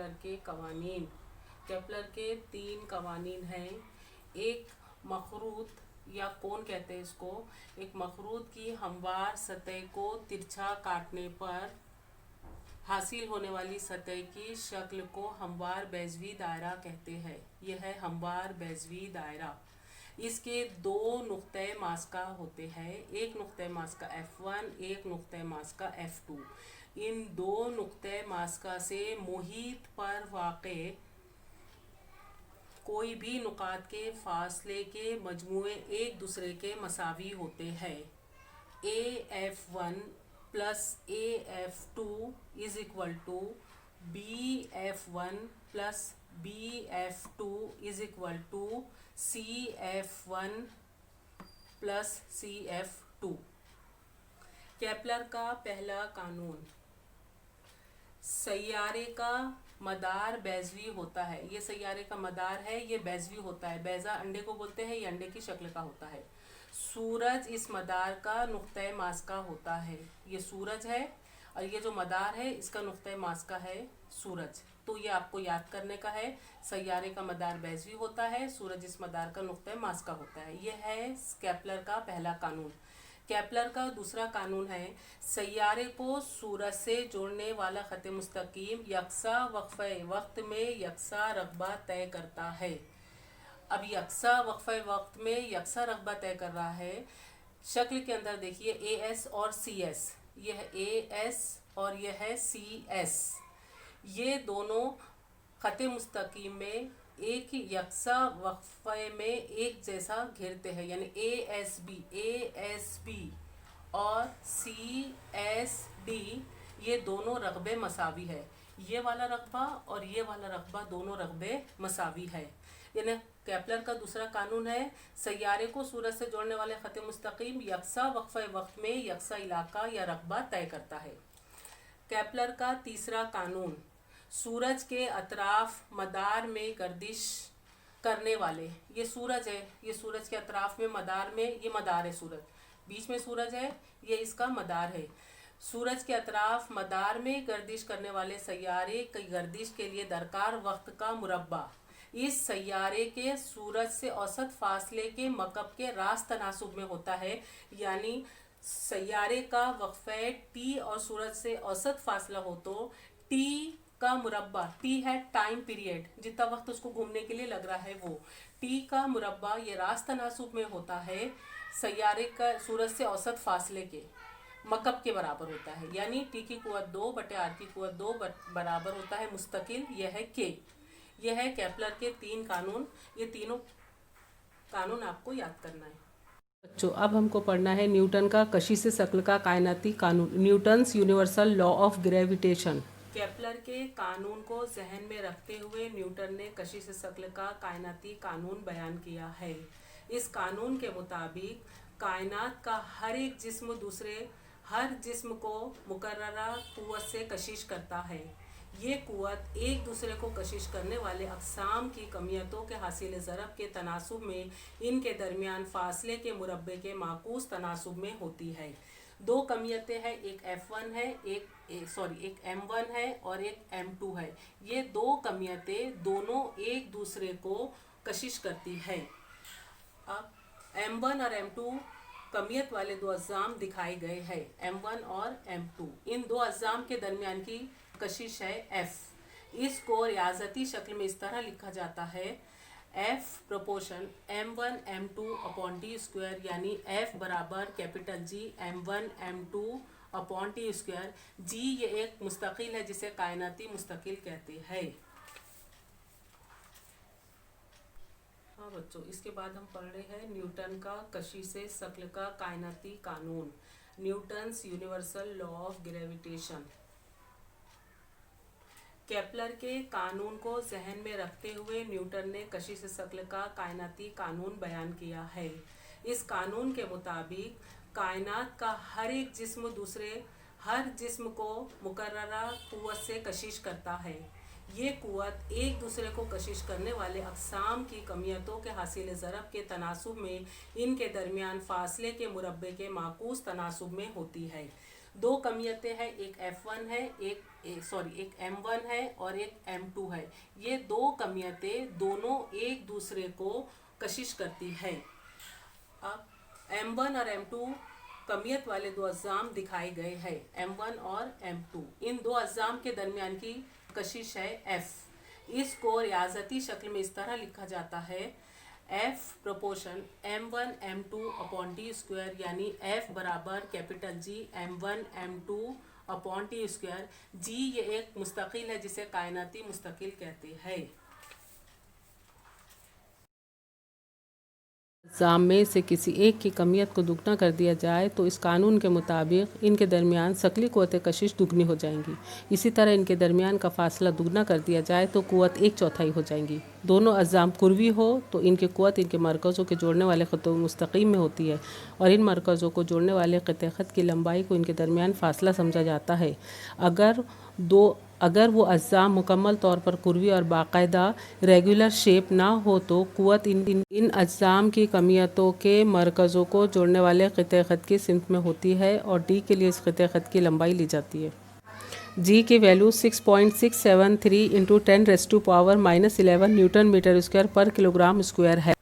Kepler के कवानीन। Kepler के 3 कवानीन हैं। एक मखरूत या कोन कहते हैं इसको। एक मखरूत की हमवार सतह को तिरछा काटने पर हासिल होने वाली सतह की शक्ल को हमवार बेज़वी दायरा कहते हैं। यह है हमवार बेज़वी दायरा। इसके 2 नुक्ते मास्का होते हैं, एक नुक्ते मास्का F1, एक नुक्ते मास्का F2। इन 2 नुक्ते मास्का से मुहीत पर वाक़े कोई भी नुकात के फासले के मजमूए एक दूसरे के मसावी होते हैं। AF1 plus AF2 is equal to BF1 plus BF2 is equal to CF1 plus CF2। Kepler का पहला कानून। सैयारे का मदार बेज़वी होता है। ये सैयारे का मदार है, ये बेज़वी होता है। बैज़ा अंडे को बोलते हैं, ये अंडे की शक्ल का होता है। सूरज इस मदार का नुक्ते मास्का होता है। ये सूरज है और ये जो मदार है इसका नुक्ते मास्का है सूरज। तो ये आपको याद करने का है। सैयारे का मदार बेज़वी होता है, सूरज इस मदार का नुक्ते मास्का होता है। ये है केपलर का पहला कानून। केपलर का दूसरा कानून है, सैयारे को सूरज से जोड़ने वाला ख़त मुस्तकीम यकसा वक्फ़े वक्त में यकसा रकबा तय करता है। अब यकसा वक्फ़े वक्त में यकसा रकबा तय कर रहा है। शक्ल के अंदर देखिए AS और CS, यह है AS और यह है CS। ये दोनों ख़त मुस्तकीम में एक ही यकसा वक्फ़े में एक जैसा घेरते हैं, यानी ASB और CSD ये दोनों रकबे मसावी है। ये वाला रकबा और ये वाला रकबा दोनों रकबे मसावी है। यानी केपलर का दूसरा कानून है, सैयारे को सूरज से जोड़ने वाले ख़त मुस्तकीम यकसा वक्फ़े वक्त में यकसा इलाका या रकबा तय करता है। केपलर का तीसरा कानून, सूरज के अतराफ मदार में गर्दिश करने वाले, ये सूरज है, ये सूरज के अतराफ में मदार में, ये मदार है सूरज, बीच में सूरज है, ये इसका मदार है। सूरज के अतराफ मदार में गर्दिश करने वाले सैयारे की गर्दिश के लिए दरकार वक्त का मुरब्बा इस सैयारे के सूरज से औसत फासले के मकब के रास्त तनासुब में होता है। यानी सैयारे का वक्फ़े T और सूरज से औसत फासला हो तो T का मुरब्बा, T है टाइम पीरियड, जितना वक्त उसको घूमने के लिए लग रहा है वो, T का मुरब्बा ये रास्त तनासुब में होता है सैयारे का सूरज से औसत फासले के मकब के बराबर होता है। यानी T की कुव्वत 2/r की कुव्वत 2 बराबर होता है मुस्तकिल, यह है K। यह है केपलर के 3 कानून। ये तीनों कानून आपको याद करना है बच्चों। अब हमको पढ़ना है न्यूटन का कशिश शक्ल का कायनाती कानून, Newton's universal law of gravitation. Kepler के कानून को जहन में रखते हुए न्यूटन ने कशिश शक्ल का कायनाती कानून बयान किया है। इस कानून के मुताबिक कायनात का हर एक जिस्म दूसरे हर जिस्म को मुकर्ररा कुव्वत से कशिश करता है। ये कुव्वत एक दूसरे को कशिश करने वाले अक़साम की कमियतों के हासिल ज़रब के तनासुब में इनके दरमियान फासले के मुरब्बे के माकूस तनासुब में होती है। 2 कमियतें हैं, एक F1 है, एक M1 है और एक M2 है। ये 2 कमियतें दोनों एक दूसरे को कशिश करती है। अब M1 और M2 कमियत वाले 2 अज़्ज़ाम दिखाए गए हैं, M1 और M2। इन 2 अज़्ज़ाम के दरमियान की कशिश है F। इसको रियाजती शक्ल में इस तरह लिखा जाता है, F proportion M1 M2 upon T square, यानी F बराबर capital G M1 M2 upon T square. G ये एक मुस्तकिल है जिसे कायनाती मुस्तकिल कहते हैं। हाँ बच्चों, इसके बाद हम पढ़ रहे हैं न्यूटन का कशिश शक्ल का कायनाती कानून, Newton's universal law of gravitation. Kepler के कानून को जहन में रखते हुए न्यूटन ने कशिश शक्ल का कायनाती कानून बयान किया है। इस कानून के मुताबिक कायनात का हर एक जिस्म दूसरे हर जिस्म को मुकर्ररा कुव्वत से कशिश करता है। ये कुव्वत एक दूसरे को कशिश करने वाले अक़साम की कमियतों के हासिल ज़रब के तनासुब में इनके दरमियान फासले के मुरब्बे के माकूस तनासुब में होती है। दो कमियतें हैं, एक F1 है, एक M1 है और एक M2 है। ये दो कमियतें दोनों एक दूसरे को कशिश करती है। अब M1 और M2 कमियत वाले दो अज़्ज़ाम दिखाए गए हैं, M1 और M2। इन दो अज़्ज़ाम के दरमियान की कशिश है F। इसको रियाजती शक्ल में इस तरह लिखा जाता है, F proportion M1 M2 upon T square, यानी F बराबर capital G M1 M2 upon T square. G ये एक मुस्तकिल है जिसे कायनाती मुस्तकिल कहते हैं। अज़्ज़ाम में से किसी एक की कमियत को दुगना कर दिया जाए तो इस कानून के मुताबिक इनके दरमियान शकली क़ुव्वत कशिश दुगनी हो जाएंगी। इसी तरह इनके दरमियान का फासला दुगना कर दिया जाए तो क़ुव्वत 1/4 हो जाएंगी। दोनों अज़्ज़ाम कुर्वी हो तो इनकी क़ुव्वत इनके मरकज़ों के जोड़ने वाले ख़तों मुस्तक़ीम में होती है और इन मरकज़ों को जोड़ने वाले क़िते ख़त की लंबाई को इनके दरमियान फासला समझा जाता है। अगर वो अज़्ज़ाम मुकम्मल तौर पर कुर्वी और बाकायदा रेगुलर शेप ना हो तो क़ुव्वत इन अज़्ज़ाम की कमियतों के मरकज़ों को जोड़ने वाले क़िते ख़त की सिमत में होती है और डी के लिए इस क़िते ख़त की लंबाई ली जाती है। जी की वैल्यू 6.673 × 10⁻⁻11 न्यूटन मीटर स्क्वायर पर किलोग्राम स्क्वायर है।